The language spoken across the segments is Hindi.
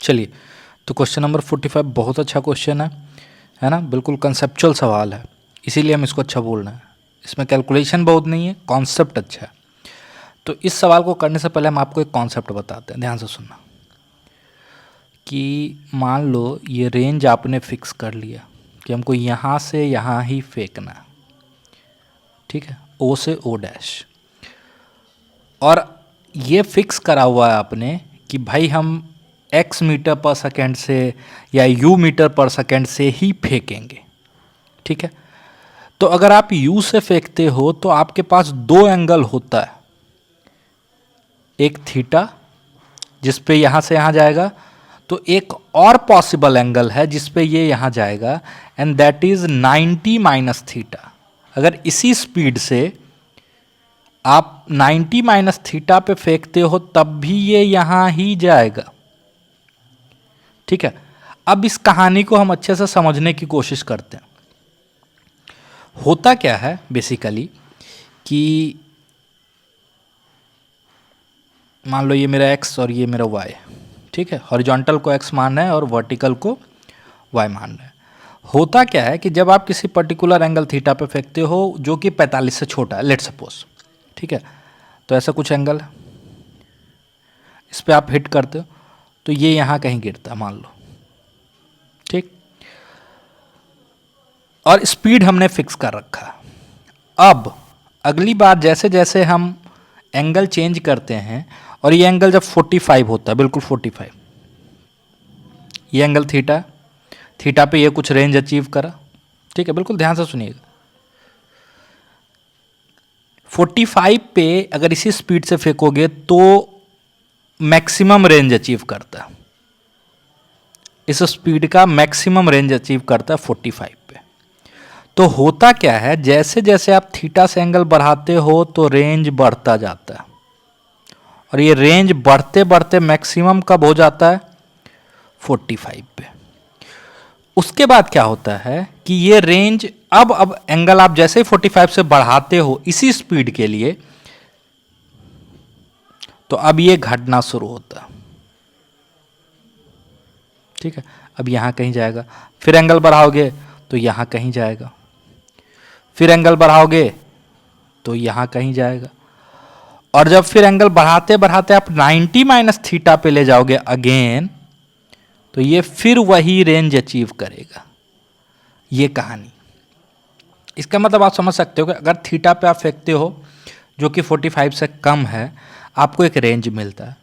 चलिए, तो क्वेश्चन नंबर 45 बहुत अच्छा क्वेश्चन है ना, बिल्कुल कंसेप्चुअल सवाल है, इसीलिए हम इसको अच्छा बोल रहे हैं। इसमें कैलकुलेशन बहुत नहीं है, कॉन्सेप्ट अच्छा है। तो इस सवाल को करने से पहले हम आपको एक कॉन्सेप्ट बताते हैं, ध्यान से सुनना। कि मान लो ये रेंज आपने फिक्स कर लिया कि हमको यहाँ से यहाँ ही फेंकना है, ठीक है, ओ से ओ डैश। और ये फिक्स करा हुआ है आपने कि भाई हम x मीटर पर सेकेंड से या u मीटर पर सेकेंड से ही फेंकेंगे, ठीक है। तो अगर आप u से फेंकते हो तो आपके पास दो एंगल होता है, एक थीटा जिस पे यहाँ से यहाँ जाएगा, तो एक और पॉसिबल एंगल है जिस पे ये यहाँ जाएगा, and that is 90 minus theta. अगर इसी स्पीड से आप 90 माइनस थीटा पे फेंकते हो तब भी ये यहां ही जाएगा, ठीक है। अब इस कहानी को हम अच्छे से समझने की कोशिश करते हैं। होता क्या है बेसिकली कि मान लो ये मेरा x और ये मेरा y, ठीक है। हॉरिजॉन्टल को x मान है और वर्टिकल को y मान है। होता क्या है कि जब आप किसी पर्टिकुलर एंगल थीटा पे फेंकते हो जो कि 45 से छोटा है, लेट सपोज, ठीक है, तो ऐसा कुछ एंगल है, इस पे आप हिट करते हो तो ये यहाँ कहीं गिरता है मान लो, ठीक। और स्पीड हमने फिक्स कर रखा है। अब अगली बार जैसे जैसे हम एंगल चेंज करते हैं, और ये एंगल जब 45 होता है, बिल्कुल 45, ये एंगल थीटा, थीटा पे ये कुछ रेंज अचीव करा, ठीक है, बिल्कुल ध्यान से सुनिएगा। 45 पे अगर इसी स्पीड से फेंकोगे तो मैक्सिमम रेंज अचीव करता है, इस स्पीड का मैक्सिमम रेंज अचीव करता है 45 पे। तो होता क्या है, जैसे जैसे आप थीटा से एंगल बढ़ाते हो तो रेंज बढ़ता जाता है, और ये रेंज बढ़ते बढ़ते मैक्सिमम कब हो जाता है, 45 पे। उसके बाद क्या होता है कि ये रेंज अब एंगल आप जैसे ही 45 से बढ़ाते हो इसी स्पीड के लिए, तो अब ये घटना शुरू होता है, ठीक है। अब यहां कहीं जाएगा, फिर एंगल बढ़ाओगे तो यहां कहीं जाएगा, फिर एंगल बढ़ाओगे तो यहां कहीं जाएगा, और जब फिर एंगल बढ़ाते बढ़ाते आप 90 माइनस थीटा पे ले जाओगे अगेन, तो ये फिर वही रेंज अचीव करेगा। ये कहानी, इसका मतलब आप समझ सकते हो कि अगर थीटा पे आप फेंकते हो जो कि 45 से कम है, आपको एक रेंज मिलता है।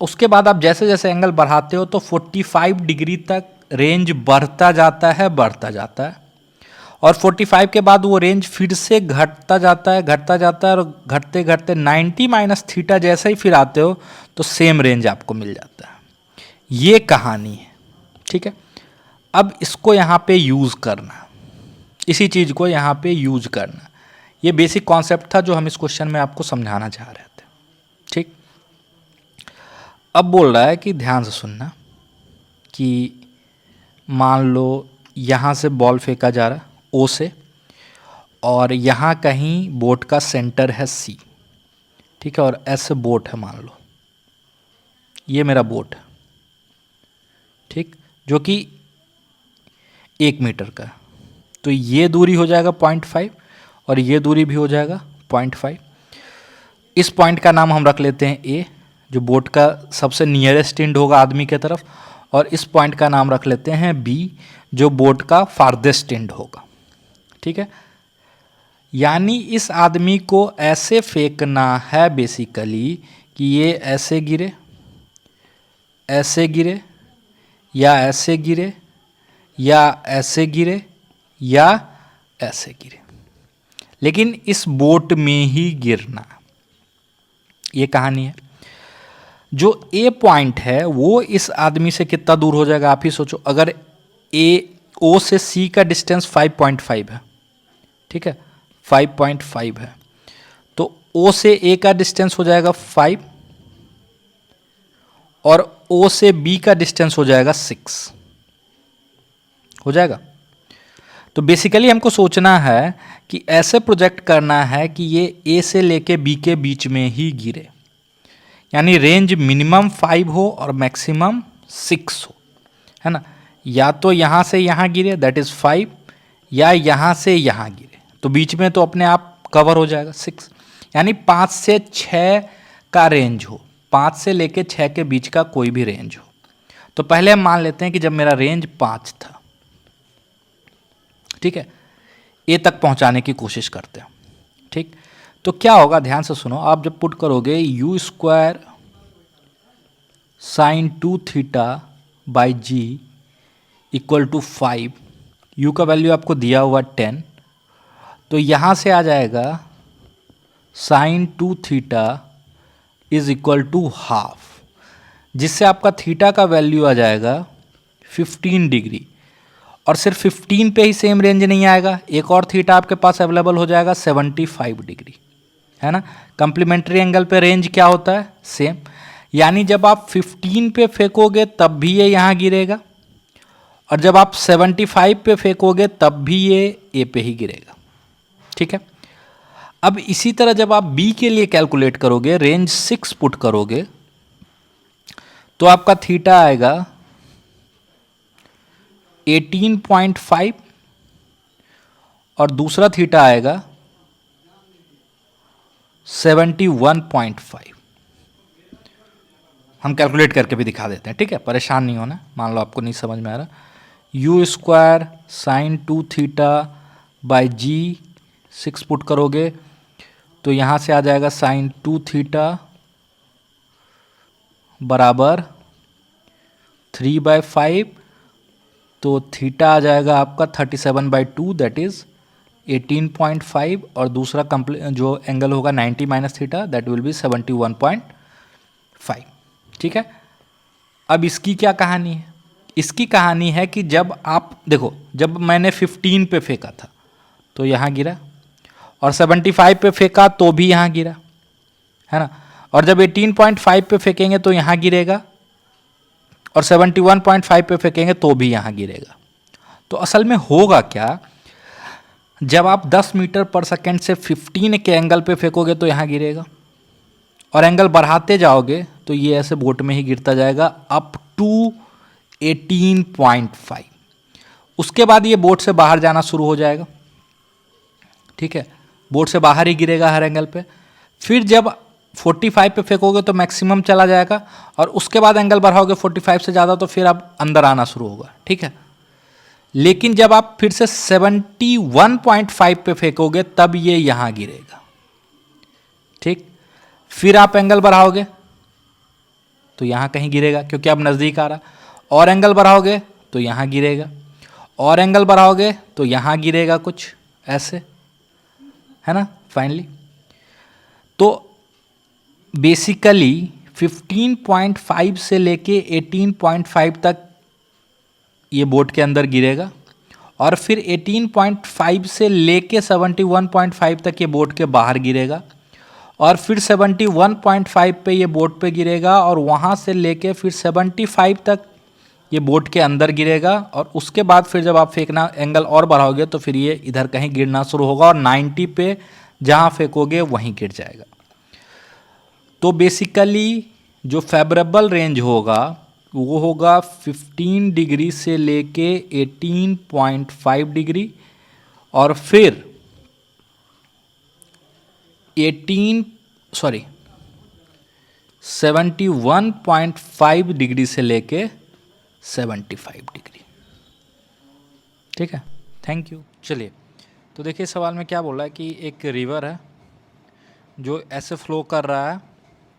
उसके बाद आप जैसे जैसे एंगल बढ़ाते हो तो 45 डिग्री तक रेंज बढ़ता जाता है, बढ़ता जाता है, और 45 के बाद वो रेंज फिर से घटता जाता है, घटता जाता है, और घटते घटते 90 माइनस थीटा जैसे ही फिर आते हो तो सेम रेंज आपको मिल जाता है। ये कहानी है, ठीक है। अब इसको यहाँ पे यूज़ करना, इसी चीज़ को यहाँ पे यूज करना, ये बेसिक कॉन्सेप्ट था जो हम इस क्वेश्चन में आपको समझाना चाह रहे थे, ठीक। अब बोल रहा है कि ध्यान से सुनना कि मान लो यहाँ से बॉल फेंका जा रहा है ओ से, और यहाँ कहीं बोट का सेंटर है सी, ठीक है, और ऐसे बोट है, मान लो ये मेरा बोट है, ठीक, जो कि 1 मीटर का है। तो ये दूरी हो जाएगा 0.5 और ये दूरी भी हो जाएगा 0.5। इस पॉइंट का नाम हम रख लेते हैं ए, जो बोट का सबसे नियरेस्ट एंड होगा आदमी के तरफ, और इस पॉइंट का नाम रख लेते हैं बी, जो बोट का फारदेस्ट एंड होगा, ठीक है। यानी इस आदमी को ऐसे फेंकना है बेसिकली कि ये ऐसे गिरे, ऐसे गिरे, या ऐसे गिरे, या ऐसे गिरे, या ऐसे गिरे, लेकिन इस बोट में ही गिरना। ये कहानी है। जो ए पॉइंट है वो इस आदमी से कितना दूर हो जाएगा, आप ही सोचो। अगर ए ओ से सी का डिस्टेंस 5.5 है, ठीक है, 5.5 है, तो ओ से ए का डिस्टेंस हो जाएगा 5, और ओ से बी का डिस्टेंस हो जाएगा 6, हो जाएगा। तो बेसिकली हमको सोचना है कि ऐसे प्रोजेक्ट करना है कि ये ए से लेके बी के बीच में ही गिरे, यानी रेंज मिनिमम 5 हो और मैक्सिमम 6 हो, है ना। या तो यहाँ से यहाँ गिरे दैट इज़ 5, या यहाँ से यहाँ गिरे तो बीच में तो अपने आप कवर हो जाएगा 6। यानी 5 से 6 का रेंज हो, 5 से लेके 6 के बीच का कोई भी रेंज हो। तो पहले हम मान लेते हैं कि जब मेरा रेंज 5 था, ठीक है, ए तक पहुंचाने की कोशिश करते हैं, ठीक। तो क्या होगा, ध्यान से सुनो, आप जब पुट करोगे u square sine 2 theta by g equal to 5, u का वैल्यू आपको दिया हुआ 10, तो यहाँ से आ जाएगा sine 2 theta is equal to half, जिससे आपका थीटा का वैल्यू आ जाएगा 15 डिग्री। और सिर्फ 15 पे ही सेम रेंज नहीं आएगा, एक और थीटा आपके पास अवेलेबल हो जाएगा 75 डिग्री, है ना। कंप्लीमेंट्री एंगल पे रेंज क्या होता है, सेम। यानी जब आप 15 पे फेंकोगे तब भी ये यहाँ गिरेगा, और जब आप 75 पे फेंकोगे तब भी ये ए पे ही गिरेगा, ठीक है। अब इसी तरह जब आप बी के लिए कैलकुलेट करोगे, रेंज 6 पुट करोगे, तो आपका थीटा आएगा 18.5 और दूसरा थीटा आएगा 71.5। हम कैलकुलेट करके भी दिखा देते हैं, ठीक है, परेशान नहीं होना। मान लो आपको नहीं समझ में आ रहा, u square sine 2 theta by g 6 put करोगे तो यहाँ से आ जाएगा साइन 2 थीटा बराबर 3/5, तो थीटा आ जाएगा आपका 37/2 दैट इज़ 18.5, और दूसरा जो एंगल होगा 90 minus theta that will B 71.5, ठीक है। अब इसकी क्या कहानी है, इसकी कहानी है कि जब आप देखो, जब मैंने 15 पे फेंका था तो यहाँ गिरा, और 75 पे फेंका तो भी यहाँ गिरा, है ना। और जब 18.5 पे फेंकेंगे तो यहाँ गिरेगा, और 71.5 पे फेंकेंगे तो भी यहाँ गिरेगा। तो असल में होगा क्या, जब आप 10 मीटर पर सेकेंड से 15 के एंगल पे फेंकोगे तो यहाँ गिरेगा, और एंगल बढ़ाते जाओगे तो ये ऐसे बोट में ही गिरता जाएगा अप टू 18.5। उसके बाद ये बोट से बाहर जाना शुरू हो जाएगा, ठीक है, बोट से बाहर ही गिरेगा हर एंगल पे। फिर जब 45 पे फेंकोगे तो मैक्सिमम चला जाएगा, और उसके बाद एंगल बढ़ाओगे 45 से ज़्यादा तो फिर अब अंदर आना शुरू होगा, ठीक है। लेकिन जब आप फिर से 71.5 पे फेंकोगे तब ये यहाँ गिरेगा, ठीक। फिर आप एंगल बढ़ाओगे तो यहाँ कहीं गिरेगा क्योंकि अब नज़दीक आ रहा, और एंगल बढ़ाओगे तो यहाँ गिरेगा, और एंगल बढ़ाओगे तो यहाँ गिरेगा, कुछ ऐसे, है ना। फाइनली तो बेसिकली 15.5 से लेके 18.5 तक ये बोट के अंदर गिरेगा, और फिर 18.5 से लेके 71.5 तक ये बोट के बाहर गिरेगा, और फिर 71.5 पे ये बोट पे गिरेगा, और वहाँ से लेके फिर 75 तक ये बोट के अंदर गिरेगा, और उसके बाद फिर जब आप फेंकना एंगल और बढ़ाओगे तो फिर ये इधर कहीं गिरना शुरू होगा, और 90 पे जहाँ फेंकोगे वहीं गिर जाएगा। तो बेसिकली जो फेवरेबल रेंज होगा वो होगा 15 डिग्री से लेके 18.5 डिग्री, और फिर 71.5 डिग्री से लेके 75 डिग्री, ठीक है। Thank you. चलिए, तो देखिए सवाल में क्या बोल रहा है कि एक रिवर है जो ऐसे फ्लो कर रहा है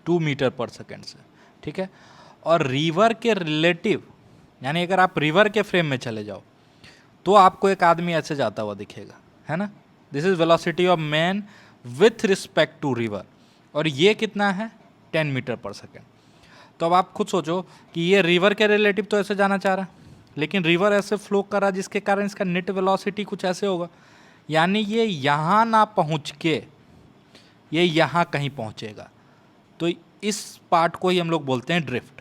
2 मीटर पर सेकेंड से, ठीक है, और रिवर के रिलेटिव, यानी अगर आप रिवर के फ्रेम में चले जाओ तो आपको एक आदमी ऐसे जाता हुआ दिखेगा, है ना। This is velocity of man with respect to river, और ये कितना है 10 मीटर पर सेकेंड। तो अब आप खुद सोचो कि ये रिवर के रिलेटिव तो ऐसे जाना चाह रहा है, लेकिन रिवर ऐसे फ्लो कर रहा है जिसके कारण इसका नेट वेलोसिटी कुछ ऐसे होगा, यानी ये यहाँ ना पहुँच के ये यहाँ कहीं पहुँचेगा। तो इस पार्ट को ही हम लोग बोलते हैं ड्रिफ्ट,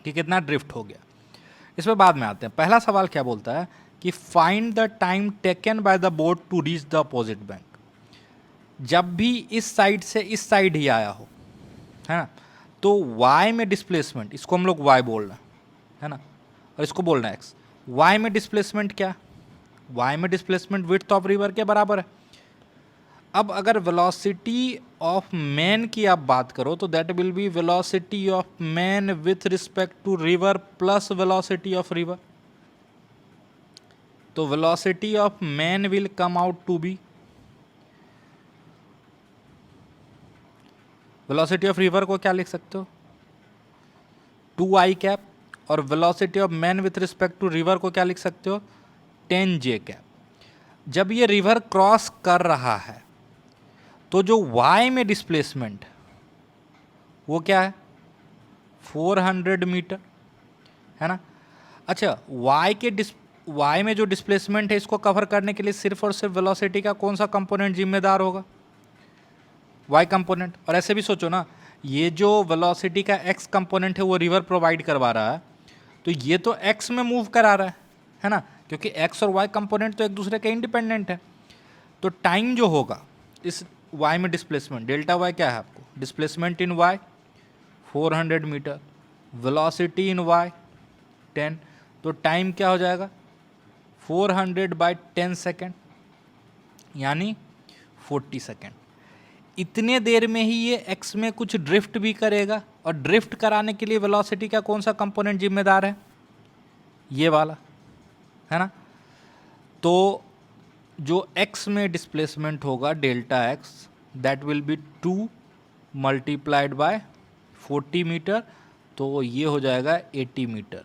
कि कितना ड्रिफ्ट हो गया। इस पर बाद में आते हैं। पहला सवाल क्या बोलता है कि find the time taken by the boat to reach the opposite bank. जब भी इस साइड से इस साइड ही आया हो, है ना, तो y में डिस्प्लेसमेंट, इसको हम लोग y बोल रहे हैं, है ना, और इसको बोलना है x। y में डिस्प्लेसमेंट क्या, y में डिस्प्लेसमेंट विड्थ ऑफ रिवर के बराबर है। अब अगर वेलोसिटी ऑफ मैन की आप बात करो तो that will be velocity of man with respect to river plus velocity of river. तो velocity of man will come out to be, velocity of river को क्या लिख सकते हो, 2i कैप, और velocity of man with respect to river को क्या लिख सकते हो, 10j कैप। जब ये रिवर क्रॉस कर रहा है तो जो y में डिस्प्लेसमेंट वो क्या है, 400 मीटर, है ना। अच्छा, y में जो डिस्प्लेसमेंट है इसको कवर करने के लिए सिर्फ और सिर्फ वेलोसिटी का कौन सा कंपोनेंट जिम्मेदार होगा, y कंपोनेंट। और ऐसे भी सोचो ना, ये जो वेलोसिटी का x कंपोनेंट है वो रिवर प्रोवाइड करवा रहा है, तो ये तो x में मूव करा रहा है ना, क्योंकि x और y कंपोनेंट तो एक दूसरे के इंडिपेंडेंट है। तो टाइम जो होगा इस y में डिस्प्लेसमेंट, डेल्टा y क्या है आपको, displacement in y 400 meter, velocity in y 10, तो टाइम क्या हो जाएगा 400/10 सेकेंड, यानी 40 सेकेंड। इतने देर में ही ये x में कुछ ड्रिफ्ट भी करेगा, और ड्रिफ्ट कराने के लिए वेलोसिटी का कौन सा कंपोनेंट जिम्मेदार है, ये वाला, है ना। तो जो x में डिस्प्लेसमेंट होगा delta x, that will be 2 multiplied by 40 meter, तो ये हो जाएगा 80 मीटर।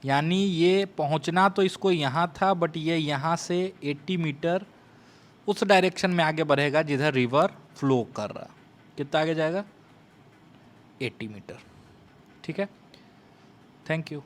यानी ये पहुंचना तो इसको यहाँ था, बट ये यहाँ से 80 मीटर उस डायरेक्शन में आगे बढ़ेगा जिधर रिवर फ्लो कर रहा। कितना आगे जाएगा, 80 मीटर। ठीक है, थैंक यू।